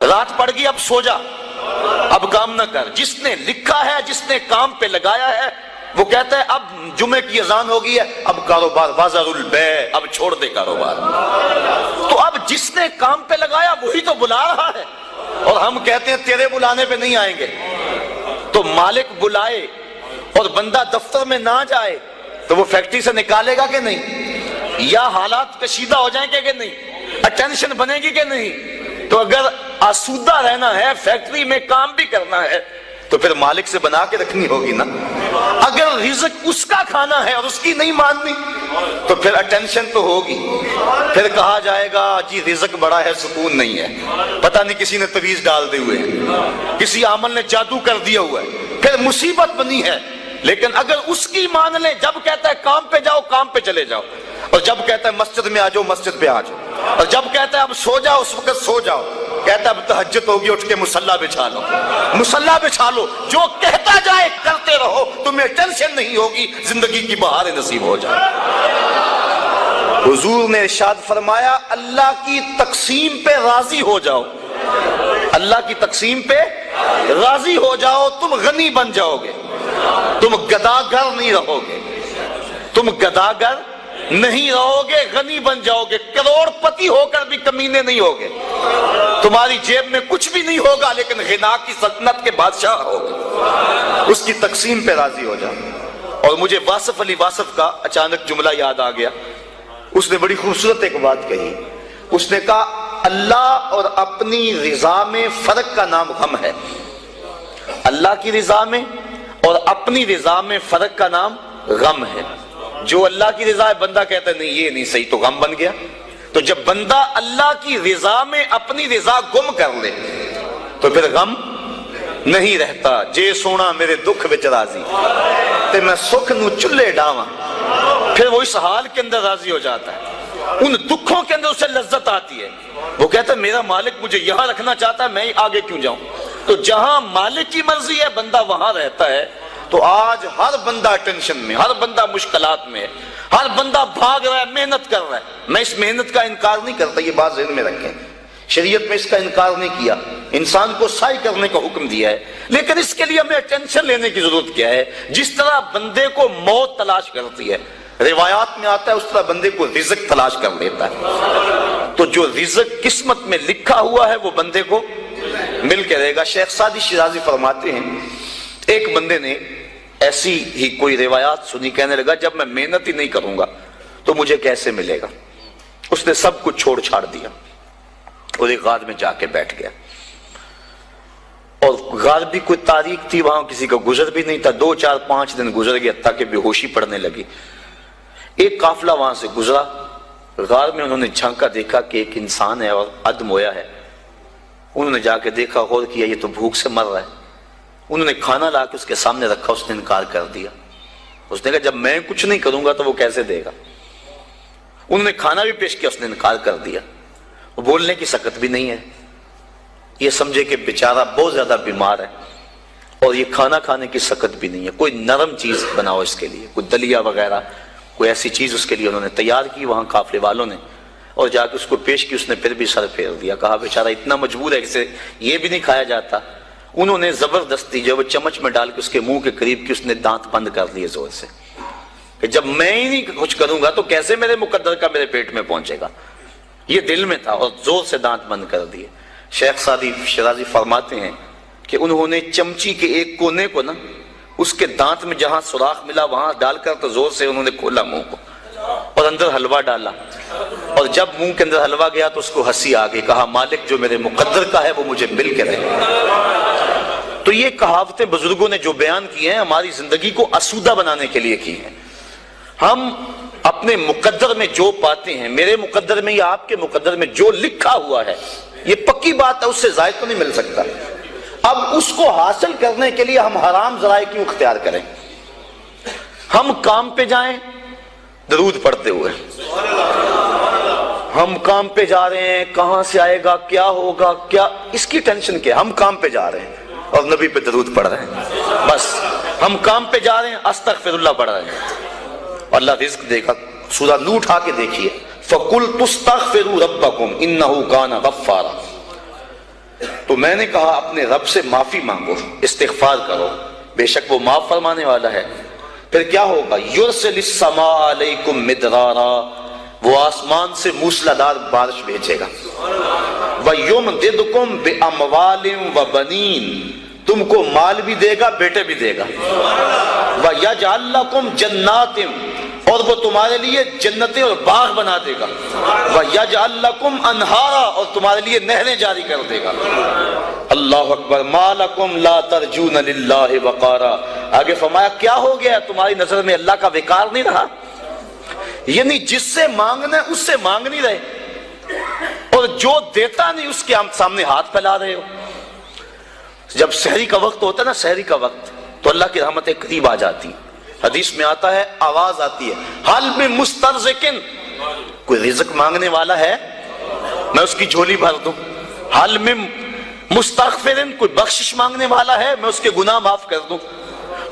رات پڑ گئی اب سو جا، اب کام نہ کر۔ جس نے لکھا ہے، جس نے کام پہ لگایا ہے، وہ کہتا ہے اب جمعے کی اذان ہو گئی ہے، اب کاروبار وازر البیع، اب چھوڑ دے کاروبار۔ تو اب جس نے کام پہ لگایا وہی تو بلا رہا ہے، اور ہم کہتے ہیں تیرے بلانے پہ نہیں آئیں گے۔ تو مالک بلائے اور بندہ دفتر میں نہ جائے تو وہ فیکٹری سے نکالے گا کہ نہیں؟ یا حالات کشیدہ ہو جائیں گے کہ نہیں؟ اٹینشن بنے گی کہ نہیں؟ تو اگر آسودہ رہنا ہے، فیکٹری میں کام بھی کرنا ہے، تو پھر مالک سے بنا کے رکھنی ہوگی نا۔ اگر رزق اس کا کھانا ہے اور اس کی نہیں ماننی تو پھر اٹینشن تو ہوگی۔ پھر کہا جائے گا جی رزق بڑا ہے، سکون نہیں ہے، پتہ نہیں کسی نے تویز ڈال دی ہوئے ہیں، کسی عامل نے جادو کر دیا ہوا ہے، پھر مصیبت بنی ہے۔ لیکن اگر اس کی مان لیں، جب کہتا ہے کام پہ جاؤ کام پہ چلے جاؤ، اور جب کہتا ہے مسجد میں آ جاؤ مسجد پہ آ جاؤ، اور جب کہتا ہے اب سو جاؤ اس وقت سو جاؤ، کہتا ہے اب تہجد ہوگی اٹھ کے مصلی بچھا لو، مصلی بچھا لو، جو کہتا جائے کرتے رہو، تمہیں ٹینشن نہیں ہوگی، زندگی کی بہار نصیب ہو جائے۔ حضور نے ارشاد فرمایا اللہ کی تقسیم پہ راضی ہو جاؤ، اللہ کی تقسیم پہ راضی ہو جاؤ، تم غنی بن جاؤ گے، تم گداگر نہیں رہو گے، تم گداگر نہیں رہو گے، غنی بن جاؤ گے، کروڑ پتی ہو کر بھی کمینے نہیں ہوگے، تمہاری جیب میں کچھ بھی نہیں ہوگا لیکن غنا کی سلطنت کے بادشاہ ہوگے۔ اس کی تقسیم پہ راضی ہو جاؤ۔ اور مجھے واصف علی واصف کا اچانک جملہ یاد آ گیا، اس نے بڑی خوبصورت ایک بات کہی، اس نے کہا اللہ اور اپنی رضا میں فرق کا نام غم ہے۔ اللہ کی رضا میں اور اپنی رضا میں فرق کا نام غم ہے۔ جو اللہ کی رضا ہے بندہ کہتا ہے نہیں یہ نہیں صحیح، تو غم بن گیا۔ تو جب بندہ اللہ کی رضا میں اپنی رضا گم کر لے تو پھر غم نہیں رہتا۔ جے سونا میرے دکھ وچ راضی تے میں سکھ نو چلے ڈاواں، پھر وہ اس حال کے اندر راضی ہو جاتا ہے، ان دکھوں کے اندر اسے لذت آتی ہے۔ وہ کہتا ہے میرا مالک مجھے یہاں رکھنا چاہتا ہے، میں آگے کیوں جاؤں؟ تو جہاں مالک کی مرضی ہے بندہ وہاں رہتا ہے۔ تو آج ہر بندہ ٹینشن میں، ہر بندہ مشکلات میں ہے، ہر بندہ بھاگ رہا ہے، محنت کر رہا ہے۔ میں اس محنت کا انکار نہیں کرتا، یہ بات ذہن میں رکھیں، شریعت میں اس کا انکار نہیں کیا، انسان کو سعی کرنے کا حکم دیا ہے، لیکن اس کے لیے ہمیں ٹینشن لینے کی ضرورت کیا ہے؟ جس طرح بندے کو موت تلاش کرتی ہے، روایات میں آتا ہے، اس طرح بندے کو رزق تلاش کر لیتا ہے۔ تو جو رزق قسمت میں لکھا ہوا ہے وہ بندے کو مل کے رہے گا۔ شیخ سعدی شیرازی فرماتے ہیں ایک بندے نے ایسی ہی کوئی روایات سنی، کہنے لگا جب میں محنت ہی نہیں کروں گا تو مجھے کیسے ملے گا؟ اس نے سب کچھ چھوڑ چھاڑ دیا اور ایک غار میں جا کے بیٹھ گیا، اور غار بھی کوئی تاریخ تھی، وہاں کسی کا گزر بھی نہیں تھا۔ 2 4 5 دن گزر گیا تاکہ بے ہوشی پڑنے لگی۔ ایک قافلہ وہاں سے گزرا، غار میں انہوں نے جھانکا، دیکھا کہ ایک انسان ہے اور ادم ہویا ہے۔ انہوں نے جا کے دیکھا، غور کیا، یہ تو بھوک سے مر رہا ہے۔ انہوں نے کھانا لا کے اس کے سامنے رکھا، اس نے انکار کر دیا۔ اس نے کہا جب میں کچھ نہیں کروں گا تو وہ کیسے دے گا؟ انہوں نے کھانا بھی پیش کیا، اس نے انکار کر دیا۔ وہ بولنے کی سکت بھی نہیں ہے، یہ سمجھے کہ بیچارہ بہت زیادہ بیمار ہے، اور یہ کھانا کھانے کی سکت بھی نہیں ہے۔ کوئی نرم چیز بناؤ اس کے لیے، کوئی دلیا وغیرہ، کوئی ایسی چیز اس کے لیے انہوں نے تیار کی وہاں قافلے والوں نے، اور جا کے اس کو پیش کی۔ اس نے پھر بھی سر پھیر دیا، کہا بیچارہ اتنا مجبور ہے، اسے یہ بھی نہیں کھایا جاتا۔ انہوں نے زبردستی جو وہ چمچ میں ڈال کے اس کے منہ کے قریب کی، اس نے دانت بند کر لیے زور سے، کہ جب میں ہی نہیں کچھ کروں گا تو کیسے میرے مقدر کا میرے پیٹ میں پہنچے گا؟ یہ دل میں تھا، اور زور سے دانت بند کر دیے۔ شیخ سعدی شیرازی فرماتے ہیں کہ انہوں نے چمچی کے ایک کونے کو نا اس کے دانت میں جہاں سوراخ ملا وہاں ڈال کر تو زور سے انہوں نے کھولا منہ کو، اور اندر حلوہ ڈالا، اور جب منہ کے اندر حلوہ گیا تو اس کو ہنسی آ گئی، کہا مالک جو میرے مقدر کا ہے وہ مجھے مل کے رہے۔ تو یہ کہاوتیں بزرگوں نے جو بیان کی ہیں ہماری زندگی کو آسودہ بنانے کے لیے کی ہیں۔ ہم اپنے مقدر میں جو پاتے ہیں، میرے مقدر میں یا آپ کے مقدر میں جو لکھا ہوا ہے، یہ پکی بات ہے، اس سے زائد تو نہیں مل سکتا۔ اب اس کو حاصل کرنے کے لیے ہم حرام ذرائع کیوں اختیار کریں؟ ہم کام پہ جائیں درود پڑھتے ہوئے، ہم کام پہ جا رہے ہیں، کہاں سے آئے گا، کیا ہوگا، کیا اس کی ٹینشن کیا؟ ہم کام پہ جا رہے ہیں اور نبی پہ درود پڑھ رہے ہیں، بس ہم کام پہ جا رہے ہیں استغفر اللہ پڑھ رہے ہیں، اللہ رزق دے گا۔ سورہ نور اٹھا کے دیکھیے، فَقُلْتُ اسْتَغْفِرُوا رَبَّكُمْ إِنَّهُ كَانَ غَفَّارًا۔ تو میں نے کہا اپنے رب سے معافی مانگو، استغفار کرو، بے شک وہ معاف فرمانے والا ہے۔ پھر کیا ہوگا؟ یرسل السماء علیکم مدرارا، وہ آسمان سے موسلادھار بارش بھیجے گا۔ وَيُمْدِدْكُمْ بِأَمْوَالٍ وَبَنِينَ، تم کو مال بھی دے گا، بیٹے بھی دے گا۔ وَيَجْعَلْ لَكُمْ جَنَّاتٍ، اور وہ تمہارے لیے جنتیں اور باغ بنا دے گا۔ وَيَجْعَلْ لَكُمْ أَنْهَارًا، اور تمہارے لیے نہریں جاری کر دے گا۔ اللہ اکبر۔ مَا لَكُمْ لَا تَرْجُونَ لِلَّهِ وَقَارًا، آگے فرمایا کیا ہو گیا تمہاری نظر میں اللہ کا وقار نہیں رہا؟ یعنی جس سے مانگنا ہے اس سے مانگ نہیں رہے، اور جو دیتا نہیں اس کے سامنے ہاتھ پھیلا رہے ہو۔ جب سحری کا وقت ہوتا ہے نا، سحری کا وقت، تو اللہ کی رحمتیں قریب آ جاتی۔ حدیث میں آتا ہے، آواز آتی ہے، حل میں مسترزقن، کوئی رزق مانگنے والا ہے میں اس کی جھولی بھر دوں۔ حل میں مستغفرن، کوئی بخشش مانگنے والا ہے میں اس کے گناہ معاف کر دوں۔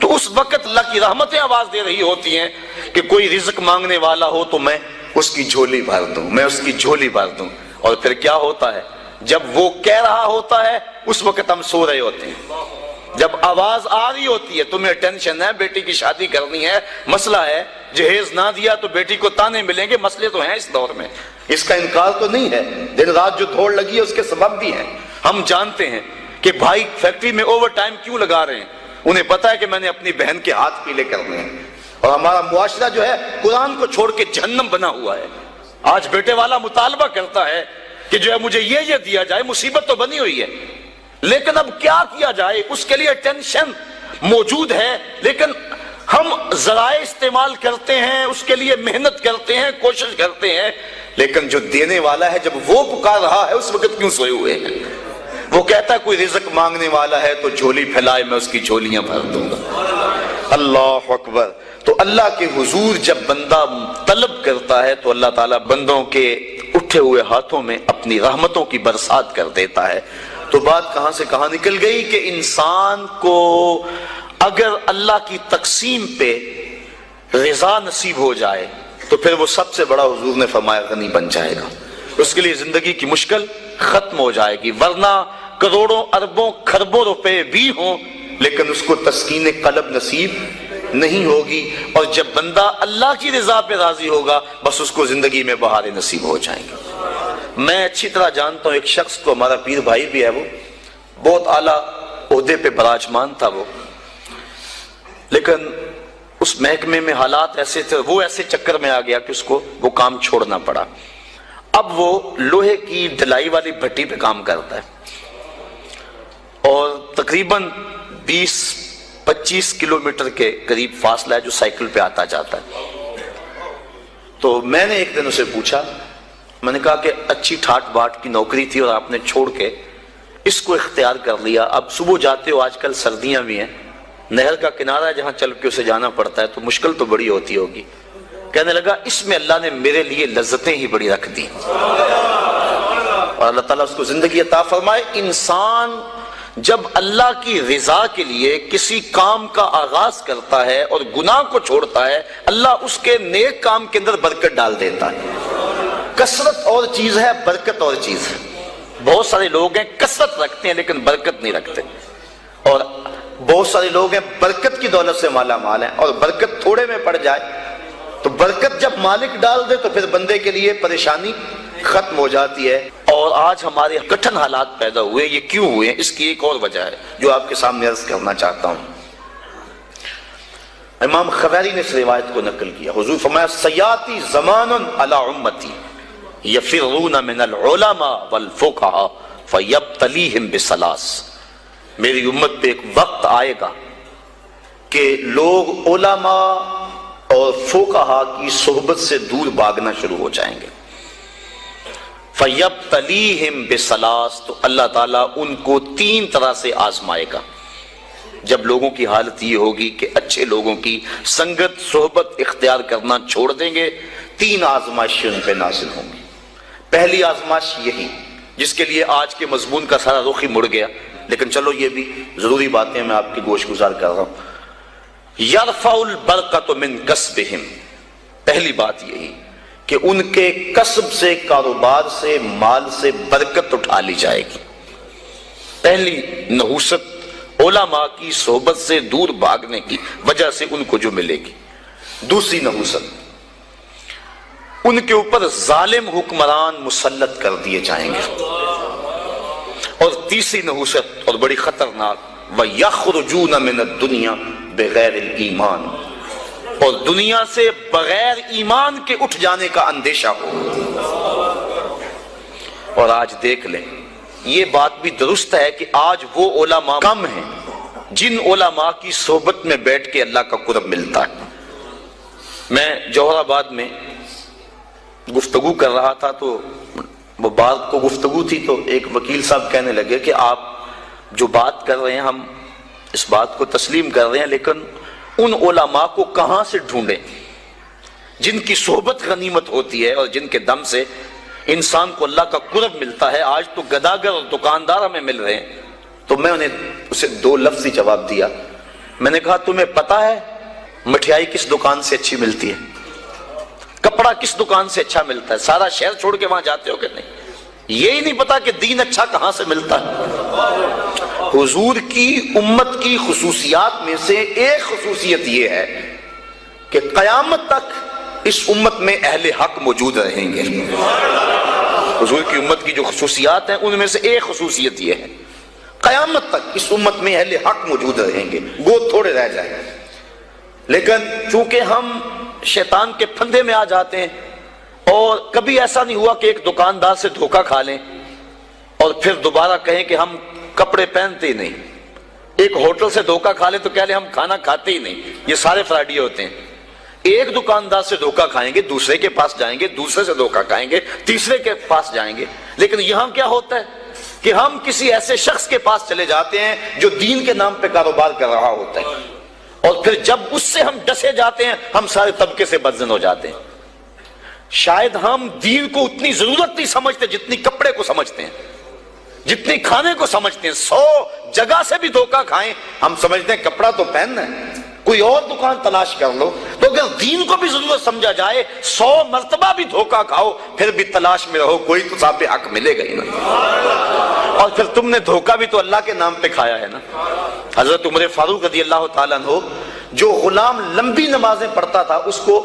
تو اس وقت اللہ کی رحمتیں آواز دے رہی ہوتی ہیں کہ کوئی رزق مانگنے والا ہو تو میں اس کی جھولی بھر دوں، میں اس کی جھولی بھر دوں۔ اور پھر کیا ہوتا ہے؟ جب وہ کہہ رہا ہوتا ہے اس وقت ہم سو رہے ہوتے ہیں۔ جب آواز آ رہی ہوتی ہے، تمہیں ٹینشن ہے، بیٹی کی شادی کرنی ہے، مسئلہ ہے، جہیز نہ دیا تو بیٹی کو تانے ملیں گے، مسئلے تو ہیں اس دور میں، اس کا انکار تو نہیں ہے۔ دن رات جو دوڑ لگی ہے اس کے سبب بھی ہیں۔ ہم جانتے ہیں کہ بھائی فیکٹری میں اوور ٹائم کیوں لگا رہے ہیں، انہیں پتا ہے کہ میں نے اپنی بہن کے ہاتھ پیلے کرنے ہیں۔ اور ہمارا معاشرہ جو ہے قرآن کو چھوڑ کے جہنم بنا ہوا ہے۔ آج بیٹے والا مطالبہ کرتا ہے کہ جو ہے مجھے یہ دیا جائے، مصیبت تو بنی ہوئی ہے، لیکن اب کیا کیا جائے، اس کے لیے ٹینشن موجود ہے، لیکن ہم ذرائع استعمال کرتے ہیں، اس کے لیے محنت کرتے ہیں، کوشش کرتے ہیں، لیکن جو دینے والا ہے جب وہ پکار رہا ہے اس وقت کیوں سوئے ہوئے ہیں؟ وہ کہتا ہے کوئی رزق مانگنے والا ہے تو جھولی پھیلائے، میں اس کی جھولیاں بھر دوں گا۔ اللہ اکبر۔ تو اللہ کے حضور جب بندہ طلب کرتا ہے تو اللہ تعالیٰ بندوں کے اٹھے ہوئے ہاتھوں میں اپنی رحمتوں کی برسات کر دیتا ہے۔ تو بات کہاں سے کہاں نکل گئی کہ انسان کو اگر اللہ کی تقسیم پہ رضا نصیب ہو جائے تو پھر وہ سب سے بڑا، حضور نے فرمایا، غنی بن جائے گا۔ اس کے لیے زندگی کی مشکل ختم ہو جائے گی، ورنہ کروڑوں اربوں خربوں روپے بھی ہوں لیکن اس کو تسکین قلب نصیب نہیں ہوگی۔ اور جب بندہ اللہ کی رضا پہ راضی ہوگا بس اس کو زندگی میں بہاریں نصیب ہو جائیں گے۔ میں اچھی طرح جانتا ہوں ایک شخص کو، ہمارا پیر بھائی بھی ہے، وہ بہت اعلیٰ عہدے پہ براجمان تھا وہ، لیکن اس محکمے میں حالات ایسے تھے، وہ ایسے چکر میں آ گیا کہ اس کو وہ کام چھوڑنا پڑا۔ اب وہ لوہے کی ڈھلائی والی بھٹی پہ کام کرتا ہے اور تقریباً 20-25 کلومیٹر کے قریب فاصلہ ہے جو سائیکل پہ آتا جاتا ہے۔ تو میں نے ایک دن اسے پوچھا، میں نے کہا کہ اچھی ٹھاٹ باٹ کی نوکری تھی اور آپ نے چھوڑ کے اس کو اختیار کر لیا، اب صبح جاتے ہو، آج کل سردیاں بھی ہیں، نہر کا کنارہ ہے جہاں چل کے اسے جانا پڑتا ہے تو مشکل تو بڑی ہوتی ہوگی۔ کہنے لگا اس میں اللہ نے میرے لیے لذتیں ہی بڑی رکھ دی، اور اللہ تعالیٰ اس کو زندگی عطا فرمائے۔ انسان جب اللہ کی رضا کے لیے کسی کام کا آغاز کرتا ہے اور گناہ کو چھوڑتا ہے، اللہ اس کے نیک کام کے اندر برکت ڈال دیتا ہے۔ کثرت اور چیز ہے، برکت اور چیز ہے۔ بہت سارے لوگ ہیں کثرت رکھتے ہیں لیکن برکت نہیں رکھتے، اور بہت سارے لوگ ہیں برکت کی دولت سے مالا مال ہیں، اور برکت تھوڑے میں پڑ جائے تو برکت جب مالک ڈال دے تو پھر بندے کے لیے پریشانی ختم ہو جاتی ہے۔ اور آج ہمارے کٹھن حالات پیدا ہوئے، یہ کیوں ہوئے ہیں؟ اس کی ایک اور وجہ ہے جو آپ کے سامنے عرض کرنا چاہتا ہوں۔ امام خبیری نے اس روایت کو نقل کیا، حضور فرمایا سیاتی زمان علی امتی یفرون من العلماء والفقہاء فیبتلیہم بثلاث، میری امت پہ ایک وقت آئے گا کہ لوگ علماء اور فقہاء کی صحبت سے دور بھاگنا شروع ہو جائیں گے۔ فَيَبْتَلِيهِمْ بِثَلَاثٍ، تو اللہ تعالیٰ ان کو 3 طرح سے آزمائے گا۔ جب لوگوں کی حالت یہ ہوگی کہ اچھے لوگوں کی سنگت صحبت اختیار کرنا چھوڑ دیں گے، 3 آزمائشیں ان پہ نازل ہوں گی۔ پہلی آزمائش یہی جس کے لیے آج کے مضمون کا سارا رخ ہی مڑ گیا، لیکن چلو یہ بھی ضروری باتیں میں آپ کی گوش گزار کر رہا ہوں۔ یرفع البرکۃ من کسبہم، پہلی بات یہی کہ ان کے کسب سے، کاروبار سے، مال سے برکت اٹھا لی جائے گی۔ پہلی نحوست علماء کی صحبت سے دور بھاگنے کی وجہ سے ان کو جو ملے گی. دوسری نحوست، ان کے اوپر ظالم حکمران مسلط کر دیے جائیں گے. اور تیسری نحوست اور بڑی خطرناک، وَيَخْرُجُونَ مِنَ الدُّنْيَا بِغَيْرِ الْإِيمَانِ، اور دنیا سے بغیر ایمان کے اٹھ جانے کا اندیشہ ہو. اور آج دیکھ لیں، یہ بات بھی درست ہے کہ آج وہ علماء کم ہیں جن علماء کی صحبت میں بیٹھ کے اللہ کا قرب ملتا ہے. میں جوہر آباد میں گفتگو کر رہا تھا تو وہ بات کو گفتگو تھی، تو ایک وکیل صاحب کہنے لگے کہ آپ جو بات کر رہے ہیں ہم اس بات کو تسلیم کر رہے ہیں، لیکن ان علماء کو کہاں سے ڈھونڈیں جن کی صحبت غنیمت ہوتی ہے اور جن کے دم سے انسان کو اللہ کا قرب ملتا ہے. آج تو گداگر اور دکاندار ہمیں مل رہے ہیں. تو میں انہیں اسے 2 لفظی جواب دیا. میں نے کہا تمہیں پتا ہے مٹھائی کس دکان سے اچھی ملتی ہے، کپڑا کس دکان سے اچھا ملتا ہے؟ سارا شہر چھوڑ کے وہاں جاتے ہو کہ نہیں؟ یہی نہیں پتا کہ دین اچھا کہاں سے ملتا ہے. حضور کی امت کی خصوصیات میں سے ایک خصوصیت یہ ہے کہ قیامت تک اس امت میں اہل حق موجود رہیں گے. حضور کی امت کی جو خصوصیات ہیں ان میں سے ایک خصوصیت یہ ہے، قیامت تک اس امت میں اہل حق موجود رہیں گے، گو تھوڑے رہ جائیں. لیکن چونکہ ہم شیطان کے پھندے میں آ جاتے ہیں، اور کبھی ایسا نہیں ہوا کہ ایک دکاندار سے دھوکہ کھا لیں اور پھر دوبارہ کہیں کہ ہم کپڑے پہنتے ہی نہیں. ایک ہوٹل سے دھوکہ کھا لیں تو کہہ لیں ہم کھانا کھاتے ہی نہیں. یہ سارے فراڈی ہوتے ہیں. ایک دکاندار سے دھوکہ کھائیں گے، دوسرے کے پاس جائیں گے، دوسرے سے دھوکہ کھائیں گے، تیسرے کے پاس جائیں گے. لیکن یہاں کیا ہوتا ہے کہ ہم کسی ایسے شخص کے پاس چلے جاتے ہیں جو دین کے نام پہ کاروبار کر رہا ہوتا ہے، اور پھر جب اس سے ہم ڈسے جاتے ہیں ہم سارے طبقے سے بدزن ہو جاتے ہیں. شاید ہم دین کو اتنی ضرورت نہیں سمجھتے جتنی کپڑے کو سمجھتے ہیں، جتنی کھانے کو سمجھتے ہیں. 100 جگہ سے بھی دھوکہ کھائیں ہم سمجھتے ہیں کپڑا تو پہننا ہے، کوئی اور دکان تلاش کر لو. تو اگر دین کو بھی ضرورت سمجھا جائے 100 مرتبہ بھی دھوکہ کھاؤ پھر بھی تلاش میں رہو، کوئی تو صاحب حق ملے گا ہی نا. اور پھر تم نے دھوکہ بھی تو اللہ کے نام پہ کھایا ہے نا. حضرت عمر فاروق رضی اللہ تعالیٰ عنہ جو غلام لمبی نمازیں پڑھتا تھا اس کو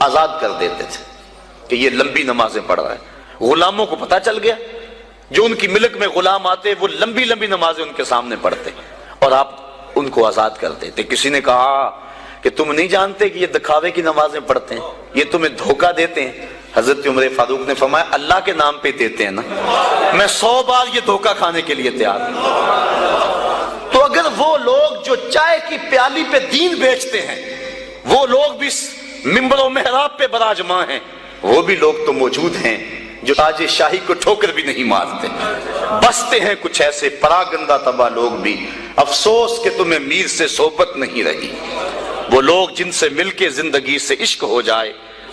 آزاد کر دیتے تھے کہ یہ لمبی نمازیں پڑھ رہا ہے. غلاموں کو پتہ چل گیا، جو ان کی ملک میں غلام آتے وہ لمبی لمبی نمازیں ان کے سامنے پڑھتے اور آپ ان کو آزاد کر دیتے. کسی نے کہا کہ تم نہیں جانتے کہ یہ دکھاوے کی نمازیں پڑھتے ہیں، یہ تمہیں دھوکہ دیتے ہیں؟ حضرت عمر فاروق نے فرمایا اللہ کے نام پہ دیتے ہیں نا، میں 100 بار یہ دھوکہ کھانے کے لیے تیار ہوں. تو اگر وہ لوگ جو چائے کی پیالی پہ دین بیچتے ہیں، وہ لوگ بھی منبر و محراب پہ براجماں ہیں، وہ بھی لوگ تو موجود ہیں جو تاج شاہی کو ٹھوکر بھی نہیں مارتے. بستے ہیں کچھ ایسے پراگندہ تباہ لوگ بھی، افسوس کہ تمہیں میر سے صحبت نہیں رہی. وہ لوگ جن سے مل کے زندگی سے عشق ہو جائے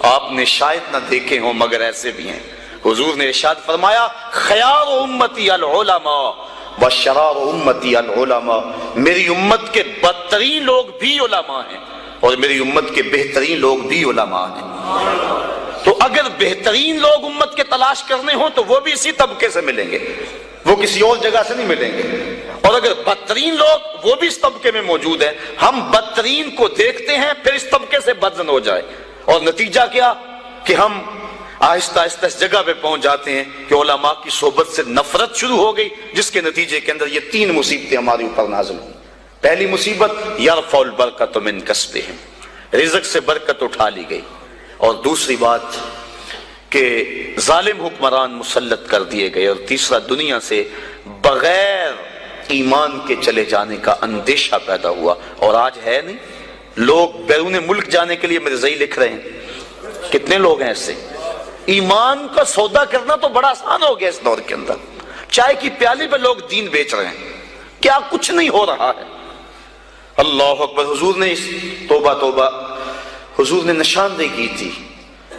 آپ نے شاید نہ دیکھے ہوں مگر ایسے بھی ہیں. حضور نے ارشاد فرمایا خیار امتی العلماء وشرار امتی العلماء، میری امت کے بدترین لوگ بھی علماء ہیں اور میری امت کے بہترین لوگ بھی علماء ہیں. تو اگر بہترین لوگ امت کے تلاش کرنے ہوں تو وہ بھی اسی طبقے سے ملیں گے، وہ کسی اور جگہ سے نہیں ملیں گے. اور اگر بدترین لوگ وہ بھی اس طبقے میں موجود ہیں، ہم بدترین کو دیکھتے ہیں پھر اس طبقے سے بدزن ہو جائے، اور نتیجہ کیا کہ ہم آہستہ آہستہ اس جگہ پہ پہنچ جاتے ہیں کہ علماء کی صحبت سے نفرت شروع ہو گئی، جس کے نتیجے کے اندر یہ 3 مصیبتیں ہمارے اوپر نازل ہوئی. پہلی مصیبت یرفع البرکۃ من کسبہم، رزق سے برکت اٹھا لی گئی. اور دوسری بات کہ ظالم حکمران مسلط کر دیے گئے. اور تیسرا دنیا سے بغیر ایمان کے چلے جانے کا اندیشہ پیدا ہوا. اور آج ہے نہیں، لوگ بیرون ملک جانے کے لیے مرزائی لکھ رہے ہیں. کتنے لوگ ہیں ایسے؟ ایمان کا سودا کرنا تو بڑا آسان ہو گیا اس دور کے اندر. چائے کی پیالی پہ لوگ دین بیچ رہے ہیں، کیا کچھ نہیں ہو رہا ہے. اللہ اکبر. حضور نے توبہ توبہ، حضور نے نشاندہی کی تھی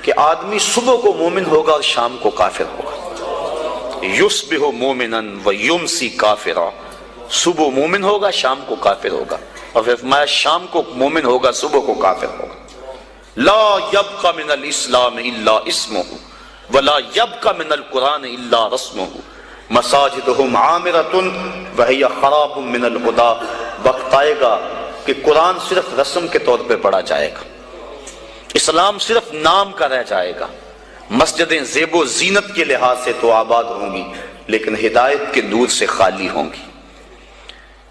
کہ آدمی صبح کو مومن ہوگا اور شام کو کافر ہوگا. یصبح مومنا ویمسی کافرا، صبح مومن ہوگا شام کو کافر ہوگا. اور پھر فرمایا شام کو مومن ہوگا صبح کو کافر ہوگا. لا یبقى من الاسلام الا اسمہ ولا یبقى من القرآن الا رسمہ. مساجدہم عامرۃ وہی خراب من الہدی، وقت آئے گا کہ قرآن صرف رسم کے طور پہ پڑھا جائے گا، اسلام صرف نام کا رہ جائے گا، مسجدیں زیب و زینت کے لحاظ سے تو آباد ہوں گی لیکن ہدایت کے نور سے خالی ہوں گی۔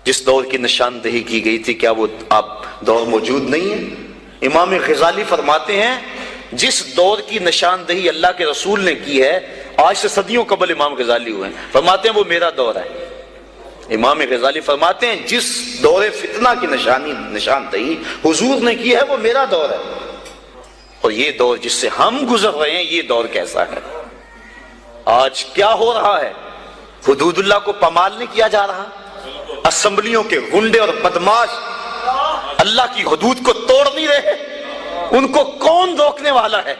جس دور کی نشاندہی کی گئی تھی کیا وہ اب دور موجود نہیں ہے؟ امام غزالی فرماتے ہیں جس دور کی نشاندہی اللہ کے رسول نے کی ہے، آج سے صدیوں قبل امام غزالی ہوئے ہیں، فرماتے ہیں وہ میرا دور ہے۔ امام غزالی فرماتے ہیں جس دور فتنہ کی نشاندہی حضور نے کی ہے وہ میرا دور ہے، اور یہ دور جس سے ہم گزر رہے ہیں یہ دور کیسا ہے؟ آج کیا ہو رہا ہے؟ حدود اللہ کو پامال نہیں کیا جا رہا، اسمبلیوں کے گنڈے اور بدماش اللہ کی حدود کو توڑ نہیں رہے، ان کو کون روکنے والا ہے؟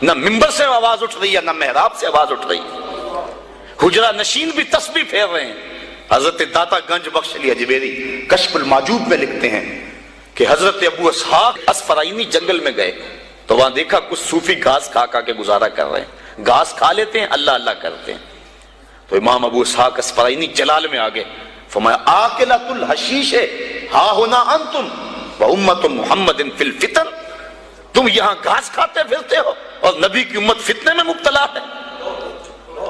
نہ ممبر سے آواز اٹھ رہی ہے نہ محراب سے آواز اٹھ رہی ہے، حجرہ نشین بھی تسبیح پھیر رہے ہیں۔ حضرت داتا گنج بخش علی اجمیری کشف المعجوب میں لکھتے ہیں کہ حضرت ابو اسحاق اسفرائینی جنگل میں گئے تو وہاں دیکھا کچھ صوفی گھاس کھا کے گزارا کر رہے ہیں، گھاس کھا لیتے ہیں اللہ اللہ کرتے ہیں۔ تو امام ابو اسحاق اسفرائینی جلال میں آگے فرمایا آکلۃ الحشیش ہا ہونا انتم و امت محمد فی الفتن، تم یہاں گھاس کھاتے پھرتے ہو اور نبی کی امت فتنے میں مبتلا ہے۔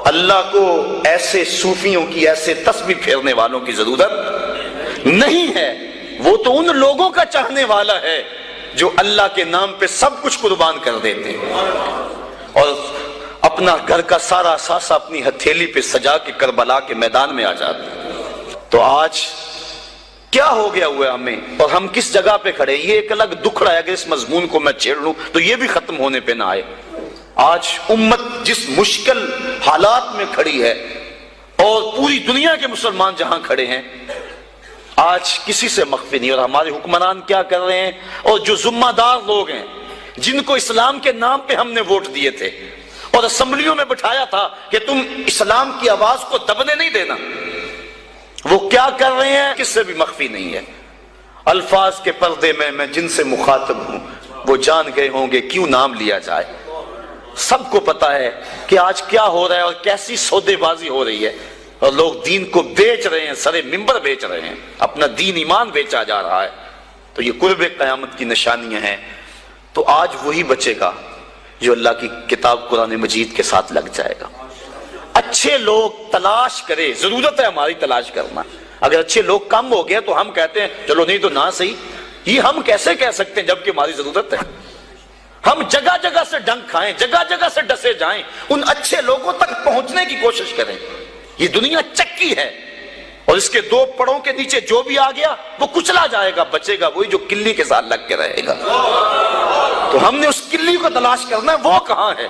اللہ کو ایسے صوفیوں کی، ایسے تسبیح پھیرنے والوں کی ضرورت نہیں ہے، وہ تو ان لوگوں کا چاہنے والا ہے جو اللہ کے نام پہ سب کچھ قربان کر دیتے ہیں اور اپنا گھر کا سارا اثاثہ اپنی ہتھیلی پہ سجا کے کربلا کے میدان میں آ جاتے ہیں۔ تو آج کیا ہو گیا ہوا ہے ہمیں اور ہم کس جگہ پہ کھڑے؟ یہ ایک الگ دکھڑا ہے، اگر اس مضمون کو میں چھیڑ لوں تو یہ بھی ختم ہونے پہ نہ آئے۔ آج امت جس مشکل حالات میں کھڑی ہے اور پوری دنیا کے مسلمان جہاں کھڑے ہیں آج کسی سے مخفی نہیں، اور ہمارے حکمران کیا کر رہے ہیں، اور جو ذمہ دار لوگ ہیں جن کو اسلام کے نام پہ ہم نے ووٹ دیے تھے اور اسمبلیوں میں بٹھایا تھا کہ تم اسلام کی آواز کو دبنے نہیں دینا، وہ کیا کر رہے ہیں کس سے بھی مخفی نہیں ہے۔ الفاظ کے پردے میں جن سے مخاطب ہوں وہ جان گئے ہوں گے کیوں نام لیا جائے۔ سب کو پتا ہے کہ آج کیا ہو رہا ہے اور کیسی سودے بازی ہو رہی ہے، اور لوگ دین کو بیچ رہے ہیں، سرے ممبر بیچ رہے ہیں، اپنا دین ایمان بیچا جا رہا ہے۔ تو یہ قرب قیامت کی نشانیاں ہیں۔ تو آج وہی بچے گا جو اللہ کی کتاب قرآن مجید کے ساتھ لگ جائے گا۔ اچھے لوگ تلاش کرے، ضرورت ہے ہماری تلاش کرنا۔ اگر اچھے لوگ کم ہو گئے تو ہم کہتے ہیں چلو نہیں تو نہ صحیح، یہ ہم کیسے کہہ سکتے ہیں جبکہ ہماری ضرورت ہے؟ ہم جگہ جگہ سے ڈنک کھائیں، جگہ جگہ سے ڈسے جائیں، ان اچھے لوگوں تک پہنچنے کی کوشش کریں۔ یہ دنیا چکی ہے اور اس کے دو پڑوں کے نیچے جو بھی آ گیا وہ کچلا جائے گا، بچے گا وہی جو کلی کے ساتھ لگ کے رہے گا۔ تو ہم نے اس کلی کو تلاش کرنا ہے، وہ کہاں ہے؟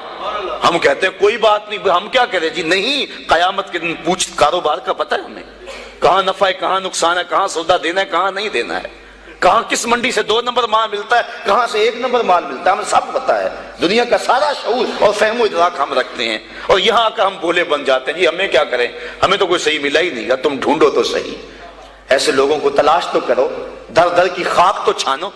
ہم کہتے ہیں کوئی بات نہیں، ہم کیا کریں جی؟ نہیں، قیامت کے دن پوچھ کاروبار کا پتہ ہے ہمیں، کہاں نفع ہے کہاں نقصان ہے، کہاں سودا دینا ہے کہاں نہیں دینا ہے، کہاں کس منڈی سے 2 نمبر مال ملتا ہے کہاں سے 1 نمبر مال ملتا ہے، ہمیں سب پتہ ہے۔ دنیا کا سارا شعور اور فہم و ادراک ہم رکھتے ہیں، اور یہاں آ کر ہم بولے بن جاتے ہیں جی ہمیں کیا کریں، ہمیں تو کوئی صحیح ملا ہی نہیں گا، تم ڈھونڈو تو صحیح۔ ایسے لوگوں کو تلاش تو کرو، در در کی خاک تو چھانو،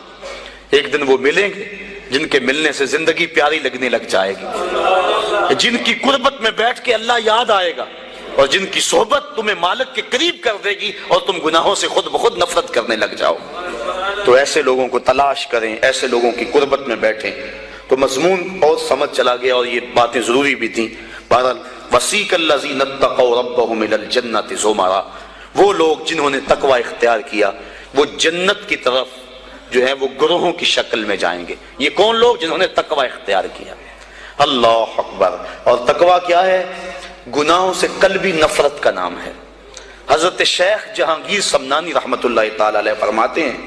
ایک دن وہ ملیں گے جن کے ملنے سے زندگی پیاری لگنے لگ جائے گی، جن کی قربت میں بیٹھ کے اللہ یاد آئے گا، اور جن کی صحبت تمہیں مالک کے قریب کر دے گی اور تم گناہوں سے خود بخود نفرت کرنے لگ جاؤ۔ تو ایسے لوگوں کو تلاش کریں، ایسے لوگوں کی قربت میں بیٹھیں۔ تو مضمون اور سمجھ چلا گیا اور یہ باتیں ضروری بھی تھیں۔ بہرحال وسیق الذین اتقوا ربهم الی الجنۃ زمرا، وہ لوگ جنہوں نے تقوی اختیار کیا وہ جنت کی طرف جو ہے وہ گروہوں کی شکل میں جائیں گے۔ یہ کون لوگ؟ جنہوں نے تقوی اختیار کیا۔ اللہ اکبر۔ اور تقوی کیا ہے؟ گناہوں سے قلبی نفرت کا نام ہے۔ حضرت شیخ جہانگیر سمنانی رحمت اللہ تعالی علیہ فرماتے ہیں،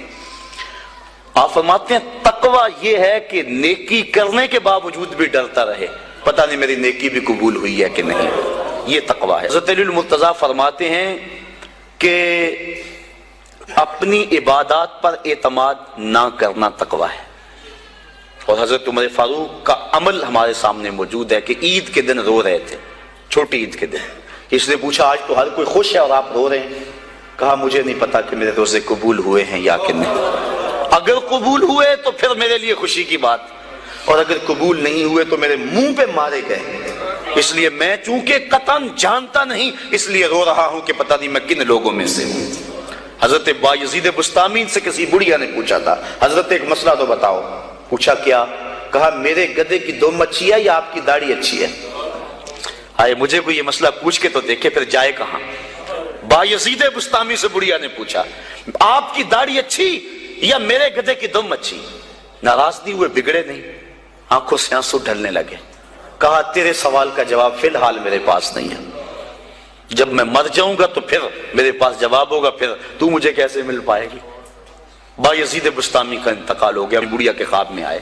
آپ فرماتے ہیں تقوی یہ ہے کہ نیکی کرنے کے باوجود بھی ڈرتا رہے، پتہ نہیں میری نیکی بھی قبول ہوئی ہے کہ نہیں، یہ تقوی ہے۔ حضرت علی المرتضیٰ فرماتے ہیں کہ اپنی عبادات پر اعتماد نہ کرنا تقوی ہے۔ اور حضرت عمر فاروق کا عمل ہمارے سامنے موجود ہے کہ عید کے دن رو رہے تھے، چھوٹی عید کے دن۔ اس نے پوچھا آج تو ہر کوئی خوش ہے اور آپ رو رہے ہیں؟ کہا مجھے نہیں پتا کہ میرے روزے قبول ہوئے ہیں یا کہ نہیں، اگر قبول ہوئے تو پھر میرے لیے خوشی کی بات، اور اگر قبول نہیں ہوئے تو میرے منہ پہ مارے گئے۔ اس لیے میں چونکہ قطعاً جانتا نہیں، اس لیے رو رہا ہوں کہ پتہ نہیں میں کن لوگوں میں سے ہوں۔ حضرت بایزید بستامی سے کسی بڑھیا نے پوچھا تھا، حضرت ایک مسئلہ تو بتاؤ۔ پوچھا کیا؟ کہا میرے گدھے کی دم اچھی ہے یا آپ کی داڑھی اچھی ہے؟ آئے مجھے کوئی یہ مسئلہ پوچھ کے تو دیکھے پھر جائے کہاں۔ بایزید بستامی سے بڑھیا نے پوچھا آپ کی داڑھی اچھی یا میرے گدھے کی دم اچھی؟ ناراض نہیں ہوئے، بگڑے نہیں، آنکھوں سے آنسو ڈھلنے لگے۔ کہا تیرے سوال کا جواب فی الحال میرے پاس نہیں ہے، جب میں مر جاؤں گا تو پھر میرے پاس جواب ہوگا، پھر تو مجھے کیسے مل پائے گی۔ بایزید بستامی کا انتقال ہو گیا، بڑھیا کے خواب میں آئے۔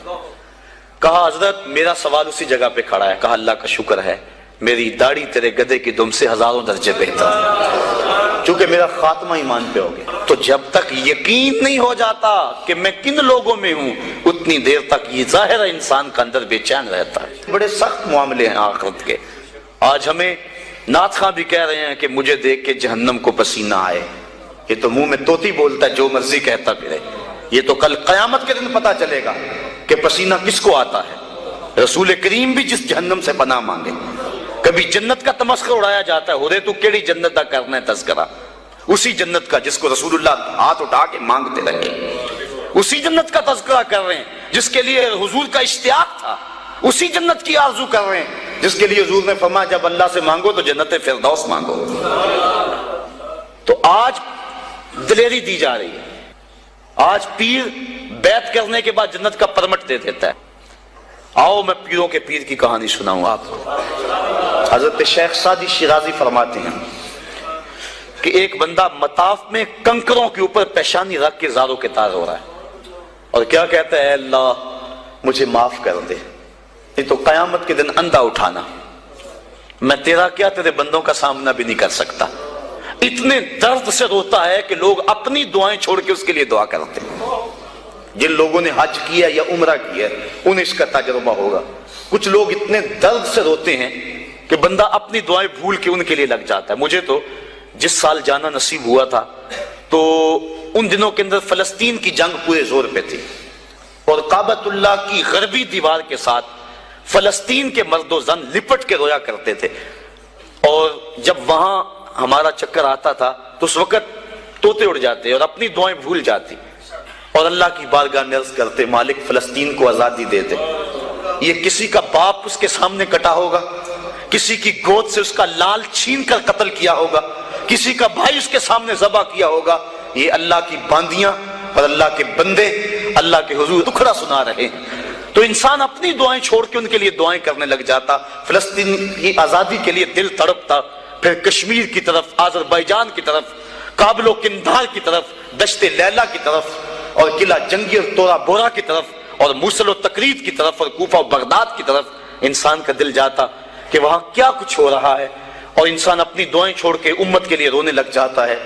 کہا حضرت میرا سوال اسی جگہ پہ کھڑا ہے۔ کہا اللہ کا شکر ہے میری داڑھی تیرے گدھے کی دم سے ہزاروں درجے بہتر ہے، چونکہ میرا خاتمہ ایمان پہ ہو گیا۔ تو جب تک یقین نہیں ہو جاتا کہ میں کن لوگوں میں ہوں، اتنی دیر تک یہ ظاہر انسان کا اندر بے چین رہتا ہے۔ بڑے سخت معاملے ہیں آخرت کے۔ آج ہمیں نعت خواں بھی کہہ رہے ہیں کہ مجھے دیکھ کے جہنم کو پسینہ آئے، یہ تو منہ میں طوطی بولتا ہے، جو مرضی کہتا پھرے۔ یہ تو کل قیامت کے دن پتا چلے گا کہ پسینہ کس کو آتا ہے۔ رسول کریم بھی جس جہنم سے پناہ مانگے۔ کبھی جنت کا تمسخر اڑایا جاتا ہے، ہو رے تو کیڑی جنت کا کرنا ہے تذکرہ، اسی جنت کا جس کو رسول اللہ ہاتھ اٹھا کے مانگتے رہے، اسی جنت کا تذکرہ کر رہے ہیں جس کے لیے حضور کا اشتیاق تھا، اسی جنت کی آرزو کر رہے ہیں جس کے لیے حضور نے فرمایا جب اللہ سے مانگو تو جنت فردوس مانگو۔ تو آج دلیری دی جا رہی ہے، آج پیر بیعت کرنے کے بعد جنت کا پرمٹ دے دیتا ہے۔ آؤ میں پیروں کے پیر کی کہانی سناؤں آپ کو۔ حضرت شیخ سعدی شیرازی فرماتے ہیں کہ ایک بندہ مطاف میں کنکروں کے اوپر پیشانی رکھ کے زاروں کے تار ہو رہا ہے اور کیا کہتا ہے، اے اللہ مجھے معاف کر دے، نہیں تو قیامت کے دن اندھا اٹھانا، میں تیرا کیا تیرے بندوں کا سامنا بھی نہیں کر سکتا۔ اتنے درد سے روتا ہے کہ لوگ اپنی دعائیں چھوڑ کے اس کے لیے دعا کرتے ہیں۔ جن لوگوں نے حج کیا یا عمرہ کیا انہیں اس کا تجربہ ہوگا۔ کچھ لوگ اتنے درد سے روتے ہیں کہ بندہ اپنی دعائیں بھول کے ان کے لیے لگ جاتا ہے۔ مجھے تو جس سال جانا نصیب ہوا تھا تو ان دنوں کے اندر فلسطین کی جنگ پورے زور پہ تھی اور کعبۃ اللہ کی غربی دیوار کے ساتھ فلسطین کے مرد و زن لپٹ کے رویا کرتے تھے، اور جب وہاں ہمارا چکر آتا تھا تو اس وقت طوطے اڑ جاتے اور اپنی دعائیں بھول جاتی اور اللہ کی بارگاہ میں عرض کرتے مالک فلسطین کو آزادی دے دے۔ یہ کسی کا باپ اس کے سامنے کٹا ہوگا، کسی کی گود سے اس کا لال چھین کر قتل کیا ہوگا، کسی کا بھائی اس کے سامنے ذبح کیا ہوگا، یہ اللہ کی باندیاں اور اللہ کے بندے اللہ کے حضور دکھڑا سنا رہے ہیں۔ تو انسان اپنی دعائیں چھوڑ کے ان کے لیے دعائیں کرنے لگ جاتا۔ فلسطین کی آزادی کے لیے دل تڑپتا، پھر کشمیر کی طرف، آذربائیجان کی طرف، کابل و قندھار کی طرف، دشت لیلا کی طرف اور قلعہ جنگی اور تورا بورا کی طرف اور موصل و تقرید کی طرف اور کوفہ و بغداد کی طرف انسان کا دل جاتا کہ وہاں کیا کچھ ہو رہا ہے، اور انسان اپنی دعائیں چھوڑ کے امت کے لیے رونے لگ جاتا ہے۔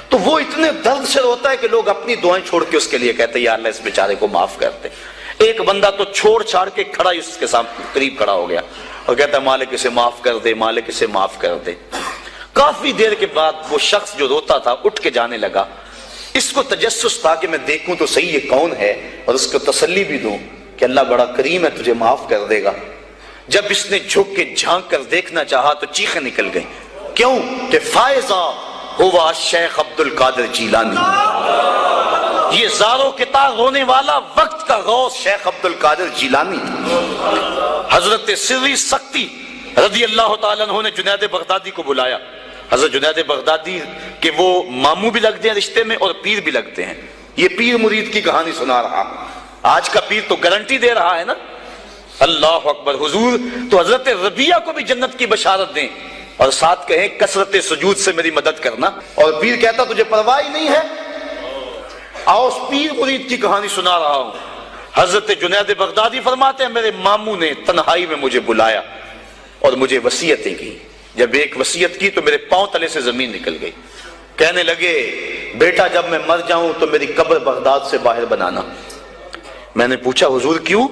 تو وہ اتنے درد سے روتا ہے کہ لوگ اپنی دعائیں چھوڑ کے اس کے لیے کہتے ہیں یا اللہ اس بیچارے کو معاف کر دے۔ ایک بندہ تو چھوڑ چھاڑ کے کھڑا ہی اس کے سامنے قریب کھڑا ہو گیا اور کہتا ہے مالک اسے معاف کر دے، مالک اسے معاف کر دے۔ کافی دیر کے بعد وہ شخص جو روتا تھا اٹھ کے جانے لگا۔ اس کو تجسس تھا کہ میں دیکھوں تو صحیح یہ کون ہے اور اس کو تسلی بھی دوں کہ اللہ بڑا کریم ہے، تجھے معاف کر دے گا۔ جب اس نے جھک کے جھانک کر دیکھنا چاہا تو چیخیں نکل گئیں۔ کیوں؟ کہ فائزہ ہوا شیخ عبد القادر جیلانی، یہ زاروں کے تار رونے والا وقت کا غوث شیخ عبد القادر جیلانی۔ حضرت سری سختی رضی اللہ تعالیٰ عنہ نے جنید بغدادی کو بلایا۔ حضرت جنید بغدادی کہ وہ ماموں بھی لگتے ہیں رشتے میں اور پیر بھی لگتے ہیں۔ یہ پیر مرید کی کہانی سنا رہا، آج کا پیر تو گارنٹی دے رہا ہے نا، اللہ اکبر۔ حضور تو حضرت ربیہ کو بھی جنت کی بشارت دیں اور ساتھ کہیں کثرت سجود سے میری مدد کرنا، اور پیر کہتا تجھے پرواہ ہی نہیں ہے۔ آؤ اس پیر مرید کی کہانی سنا رہا ہوں۔ حضرت جنید بغدادی فرماتے ہیں میرے ماموں نے تنہائی میں مجھے بلایا اور مجھے وصیتیں کی۔ جب ایک وصیت کی تو میرے پاؤں تلے سے زمین نکل گئی۔ کہنے لگے بیٹا جب میں مر جاؤں تو میری قبر بغداد سے باہر بنانا۔ میں نے پوچھا حضور کیوں؟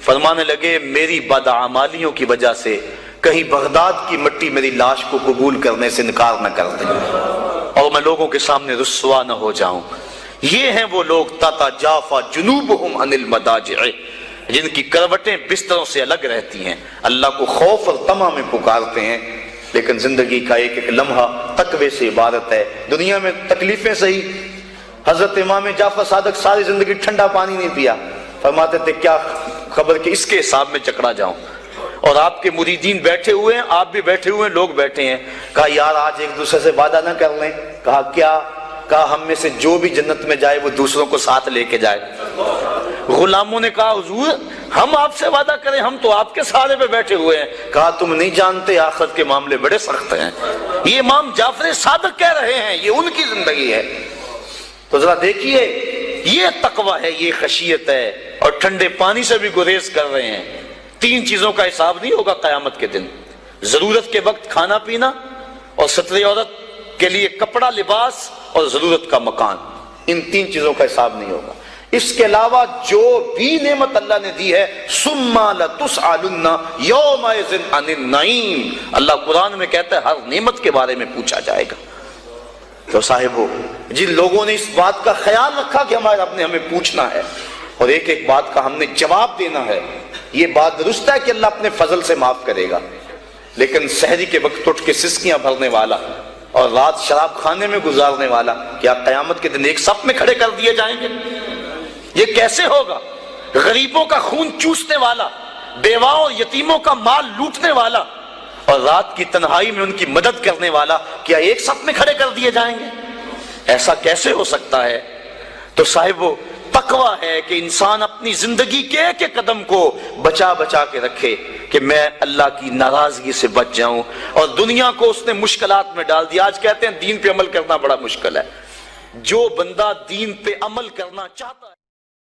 فرمانے لگے میری بدعمالیوں کی وجہ سے کہیں بغداد کی مٹی میری لاش کو قبول کرنے سے انکار نہ کر دے اور میں لوگوں کے سامنے رسوا نہ ہو جاؤں۔ یہ ہیں وہ لوگ تتجافی جنوبہم عن المضاجع، جن کی کروٹیں بستروں سے الگ رہتی ہیں، اللہ کو خوف اور طمع میں پکارتے ہیں، لیکن زندگی کا ایک ایک لمحہ تقوی سے عبارت ہے۔ دنیا میں تکلیفیں سہی۔ حضرت امام جعفر صادق ساری زندگی ٹھنڈا پانی نہیں پیا، فرماتے تھے کیا خبر کہ اس کے حساب میں چکرا جاؤں۔ اور آپ کے مریدین بیٹھے ہوئے ہیں، آپ بھی بیٹھے ہوئے ہیں، لوگ بیٹھے ہیں، کہا یار آج ایک دوسرے سے وعدہ نہ کر لیں؟ کہا کیا؟ کہا ہم میں سے جو بھی جنت میں جائے وہ دوسروں کو ساتھ لے کے جائے۔ غلاموں نے کہا حضور ہم آپ سے وعدہ کریں، ہم تو آپ کے سہارے پہ بیٹھے ہوئے ہیں۔ کہا تم نہیں جانتے آخرت کے معاملے بڑے سخت ہیں۔ یہ امام جعفر صادق کہہ رہے ہیں، یہ ان کی زندگی ہے۔ تو ذرا دیکھیے، یہ تقویٰ ہے، یہ خشیت ہے، اور ٹھنڈے پانی سے بھی گریز کر رہے ہیں۔ 3 چیزوں کا حساب نہیں ہوگا قیامت کے دن، ضرورت کے وقت کھانا پینا، اور ستر عورت کے لیے کپڑا لباس، اور ضرورت کا مکان۔ ان 3 چیزوں کا حساب نہیں ہوگا۔ اس کے علاوہ جو بھی نعمت اللہ نے دی ہے، ثم لتسألن یومئذ عن النعیم، اللہ قرآن میں کہتا ہے ہر نعمت کے بارے میں پوچھا جائے گا۔ تو صاحبو، جن لوگوں نے اس بات کا خیال رکھا کہ ہمارے رب نے ہمیں پوچھنا ہے اور ایک ایک بات کا ہم نے جواب دینا ہے، یہ بات درست ہے کہ اللہ اپنے فضل سے معاف کرے گا، لیکن سحری کے وقت اٹھ کے سسکیاں بھرنے والا اور رات شراب خانے میں گزارنے والا کیا قیامت کے دن ایک صف میں کھڑے کر دیے جائیں گے؟ یہ کیسے ہوگا؟ غریبوں کا خون چوسنے والا، بیواؤں اور یتیموں کا مال لوٹنے والا اور رات کی تنہائی میں ان کی مدد کرنے والا کیا ایک صف میں کھڑے کر دیے جائیں گے؟ ایسا کیسے ہو سکتا ہے؟ تو صاحبو، تقویٰ ہے کہ انسان اپنی زندگی کے ایک ایک قدم کو بچا بچا کے رکھے کہ میں اللہ کی ناراضگی سے بچ جاؤں، اور دنیا کو اس نے مشکلات میں ڈال دیا۔ آج کہتے ہیں دین پہ عمل کرنا بڑا مشکل ہے۔ جو بندہ دین پہ عمل کرنا چاہتا ہے